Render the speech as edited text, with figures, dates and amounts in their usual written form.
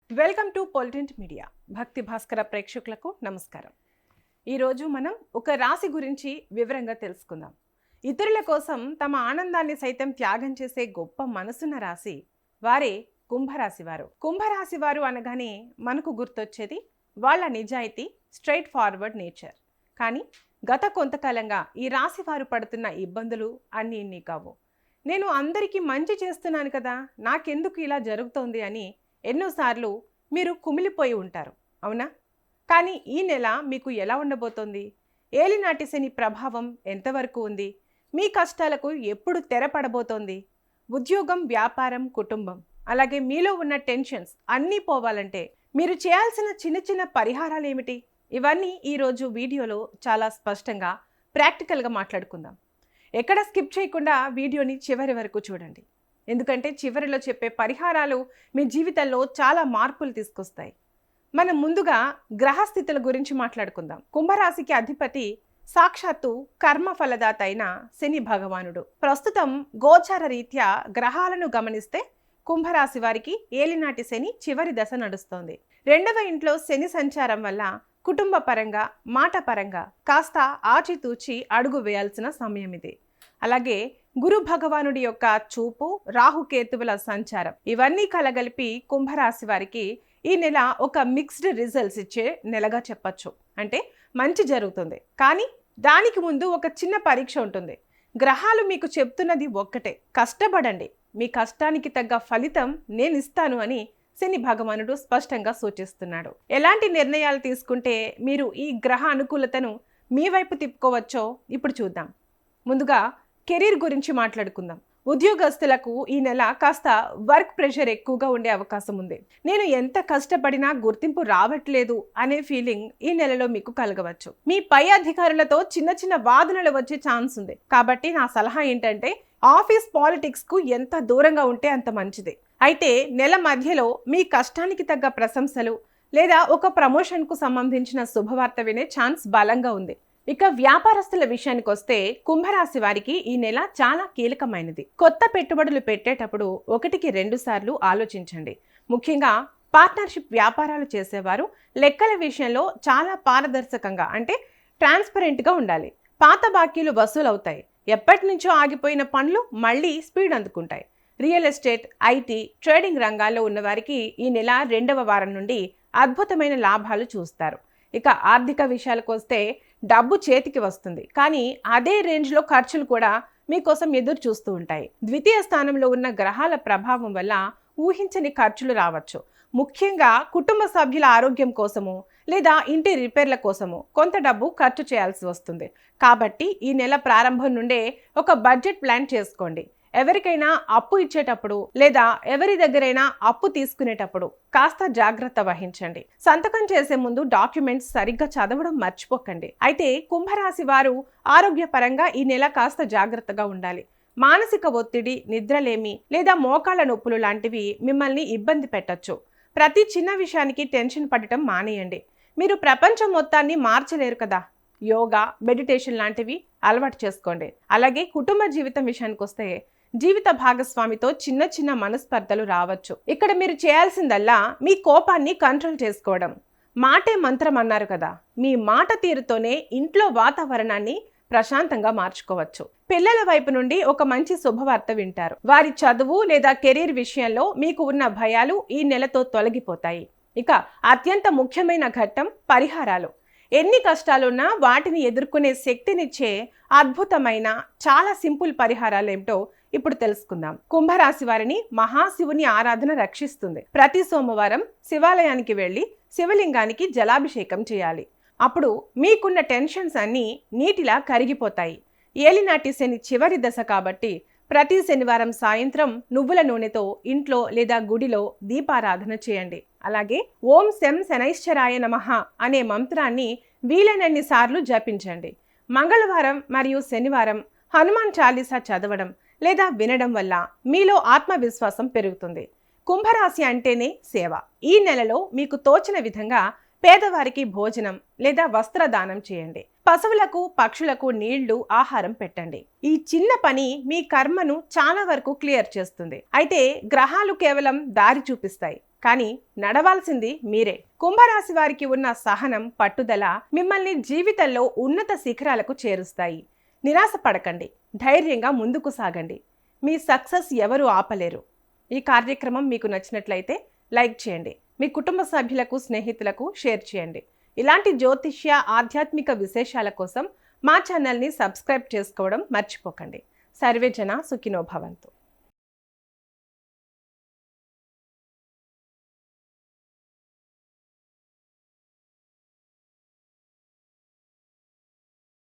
Welcome to పొలిటింట్ media. భక్తి భాస్కర ప్రేక్షకులకు నమస్కారం. ఈరోజు మనం ఒక రాశి గురించి వివరంగా తెలుసుకుందాం. ఇతరుల కోసం తమ ఆనందాన్ని సైతం త్యాగం చేసే గొప్ప మనసున్న రాశి వారే కుంభరాశి వారు. కుంభరాశి వారు అనగానే మనకు గుర్తొచ్చేది వాళ్ళ నిజాయితీ, స్ట్రైట్ ఫార్వర్డ్ నేచర్. కానీ గత కొంతకాలంగా ఈ రాశి వారు పడుతున్న ఇబ్బందులు అన్నీ ఇన్ని కావు. నేను అందరికీ మంచి చేస్తున్నాను కదా, నాకెందుకు ఇలా జరుగుతోంది అని ఎన్నోసార్లు మీరు కుమిలిపోయి ఉంటారు, అవునా? కానీ ఈ నెల మీకు ఎలా ఉండబోతోంది? ఏలినాటి శని ప్రభావం ఎంతవరకు ఉంది? మీ కష్టాలకు ఎప్పుడు తెరపడబోతోంది? ఉద్యోగం, వ్యాపారం, కుటుంబం, అలాగే మీలో ఉన్న టెన్షన్స్ అన్నీ పోవాలంటే మీరు చేయాల్సిన చిన్న చిన్న పరిహారాలు ఏమిటి? ఇవన్నీ ఈరోజు వీడియోలో చాలా స్పష్టంగా ప్రాక్టికల్గా మాట్లాడుకుందాం. ఎక్కడ స్కిప్ చేయకుండా వీడియోని చివరి వరకు చూడండి. ఎందుకంటే చివరిలో చెప్పే పరిహారాలు మీ జీవితంలో చాలా మార్పులు తీసుకొస్తాయి. మనం ముందుగా గ్రహస్థితుల గురించి మాట్లాడుకుందాం. కుంభరాశికి అధిపతి సాక్షాత్తు కర్మ ఫలదాత అయిన శని భగవానుడు. ప్రస్తుతం గోచార రీత్యా గ్రహాలను గమనిస్తే కుంభరాశి వారికి ఏలినాటి శని చివరి దశ నడుస్తోంది. 2వ ఇంట్లో శని సంచారం వల్ల కుటుంబ పరంగా, మాట పరంగా కాస్త ఆచితూచి అడుగు వేయాల్సిన సమయం ఇది. అలాగే గురు భగవానుడి యొక్క చూపు, రాహుకేతువుల సంచారం, ఇవన్నీ కలగలిపి కుంభరాశి వారికి ఈ నెల ఒక మిక్స్డ్ రిజల్ట్స్ ఇచ్చే నెలగా చెప్పచ్చు. అంటే మంచి జరుగుతుంది, కానీ దానికి ముందు ఒక చిన్న పరీక్ష ఉంటుంది. గ్రహాలు మీకు చెప్తున్నది ఒక్కటే, కష్టపడండి, మీ కష్టానికి తగ్గ ఫలితం నేను ఇస్తాను అని శని భగవానుడు స్పష్టంగా సూచిస్తున్నాడు. ఎలాంటి నిర్ణయాలు తీసుకుంటే మీరు ఈ గ్రహ అనుకూలతను మీ వైపు తిప్పుకోవచ్చో ఇప్పుడు చూద్దాం. ముందుగా కెరీర్ గురించి మాట్లాడుకుందాం. ఉద్యోగస్తులకు ఈ నెల కాస్త వర్క్ ప్రెషర్ ఎక్కువగా ఉండే అవకాశం ఉంది. నేను ఎంత కష్టపడినా గుర్తింపు రావట్లేదు అనే ఫీలింగ్ ఈ నెలలో మీకు కలగవచ్చు. మీ పై అధికారులతో చిన్న చిన్న వాదనలు వచ్చే ఛాన్స్ ఉంది. కాబట్టి నా సలహా ఏంటంటే ఆఫీస్ పాలిటిక్స్ కు ఎంత దూరంగా ఉంటే అంత మంచిది. అయితే నెల మధ్యలో మీ కష్టానికి తగ్గ ప్రశంసలు లేదా ఒక ప్రమోషన్కు సంబంధించిన శుభవార్త వినే ఛాన్స్ బలంగా ఉంది. ఇక వ్యాపారస్తుల విషయానికి వస్తే కుంభరాశి వారికి ఈ నెల చాలా కీలకమైనది. కొత్త పెట్టుబడులు పెట్టేటప్పుడు 1-2 సార్లు ఆలోచించండి. ముఖ్యంగా పార్ట్నర్షిప్ వ్యాపారాలు చేసేవారు లెక్కల విషయంలో చాలా పారదర్శకంగా, అంటే ట్రాన్స్పరెంట్గా ఉండాలి. పాత బాకీలు వసూలు అవుతాయి. ఎప్పటి నుంచో ఆగిపోయిన పనులు మళ్ళీ స్పీడ్ అందుకుంటాయి. రియల్ ఎస్టేట్, ఐటీ, ట్రేడింగ్ రంగాల్లో ఉన్నవారికి ఈ నెల 2వ వారం నుండి అద్భుతమైన లాభాలు చూస్తారు. ఇక ఆర్థిక విషయాలకు వస్తే డబ్బు చేతికి వస్తుంది, కానీ అదే రేంజ్లో ఖర్చులు కూడా మీకోసం ఎదురు చూస్తూ ఉంటాయి. ద్వితీయ స్థానంలో ఉన్న గ్రహాల ప్రభావం వల్ల ఊహించని ఖర్చులు రావచ్చు. ముఖ్యంగా కుటుంబ సభ్యుల ఆరోగ్యం కోసము లేదా ఇంటి రిపేర్ల కోసము కొంత డబ్బు ఖర్చు చేయాల్సి వస్తుంది. కాబట్టి ఈ నెల ప్రారంభం నుండే ఒక బడ్జెట్ ప్లాన్ చేసుకోండి. ఎవరికైనా అప్పు ఇచ్చేటప్పుడు లేదా ఎవరి దగ్గరైనా అప్పు తీసుకునేటప్పుడు కాస్త జాగ్రత్త వహించండి. సంతకం చేసే ముందు డాక్యుమెంట్స్ సరిగ్గా చదవడం మర్చిపోకండి. అయితే కుంభరాశి వారు ఆరోగ్యపరంగా ఈ నెల కాస్త జాగ్రత్తగా ఉండాలి. మానసిక ఒత్తిడి, నిద్రలేమి లేదా మోకాళ్ళ నొప్పులు లాంటివి మిమ్మల్ని ఇబ్బంది పెట్టచ్చు. ప్రతి చిన్న విషయానికి టెన్షన్ పడటం మానేయండి. మీరు ప్రపంచం మొత్తాన్ని మార్చలేరు కదా. యోగా, మెడిటేషన్ లాంటివి అలవాటు చేసుకోండి. అలాగే కుటుంబ జీవితం విషయానికి వస్తే జీవిత భాగస్వామితో చిన్న చిన్న మనస్పర్ధలు రావచ్చు. ఇక్కడ మీరు చేయాల్సిందల్లా మీ కోపాన్ని కంట్రోల్ చేసుకోవడం. మాటే మంత్రం అన్నారు కదా, మీ మాట తీరుతోనే ఇంట్లో వాతావరణాన్ని ప్రశాంతంగా మార్చుకోవచ్చు. పిల్లల వైపు నుండి ఒక మంచి శుభవార్త వింటారు. వారి చదువు లేదా కెరీర్ విషయంలో మీకు ఉన్న భయాలు ఈ నెలతో తొలగిపోతాయి. ఇక అత్యంత ముఖ్యమైన ఘట్టం పరిహారాలు. ఎన్ని కష్టాలున్నా వాటిని ఎదుర్కొనే శక్తినిచ్చే అద్భుతమైన చాలా సింపుల్ పరిహారాలు ఏమిటో ఇప్పుడు తెలుసుకుందాం. కుంభరాశి వారిని మహాశివుని ఆరాధన రక్షిస్తుంది. ప్రతి సోమవారం శివాలయానికి వెళ్ళి శివలింగానికి జలాభిషేకం చేయాలి. అప్పుడు మీకున్న టెన్షన్స్ అన్నీ నీటిలా కరిగిపోతాయి. ఏలినాటి శని చివరి దశ కాబట్టి ప్రతి శనివారం సాయంత్రం నువ్వుల నూనెతో ఇంట్లో లేదా గుడిలో దీపారాధన చేయండి. అలాగే ఓం శం శనైశ్చరాయ నమః అనే మంత్రాన్ని వీలైనన్ని సార్లు జపించండి. మంగళవారం మరియు శనివారం హనుమాన్ చాలీసా చదవడం లేదా వినడం వల్ల మీలో ఆత్మవిశ్వాసం పెరుగుతుంది. కుంభరాశి అంటేనే సేవ. ఈ నెలలో మీకు తోచిన విధంగా పేదవారికి భోజనం లేదా వస్త్రదానం చేయండి. పశువులకు, పక్షులకు నీళ్లు, ఆహారం పెట్టండి. ఈ చిన్న పని మీ కర్మను చాలా వరకు క్లియర్ చేస్తుంది. అయితే గ్రహాలు కేవలం దారి చూపిస్తాయి, కానీ నడవాల్సింది మీరే. కుంభరాశి వారికి ఉన్న సహనం, పట్టుదల మిమ్మల్ని జీవితంలో ఉన్నత శిఖరాలకు చేరుస్తాయి. నిరాశ పడకండి, ధైర్యంగా ముందుకు సాగండి. మీ సక్సెస్ ఎవరు ఆపలేరు. ఈ కార్యక్రమం మీకు నచ్చినట్లయితే లైక్ చేయండి, మీ కుటుంబ సభ్యులకు, స్నేహితులకు షేర్ చేయండి. ఇలాంటి జ్యోతిష్య, ఆధ్యాత్మిక విశేషాల కోసం మా ఛానల్ని సబ్స్క్రైబ్ చేసుకోవడం మర్చిపోకండి. సర్వే జన సుఖినో భవంతు.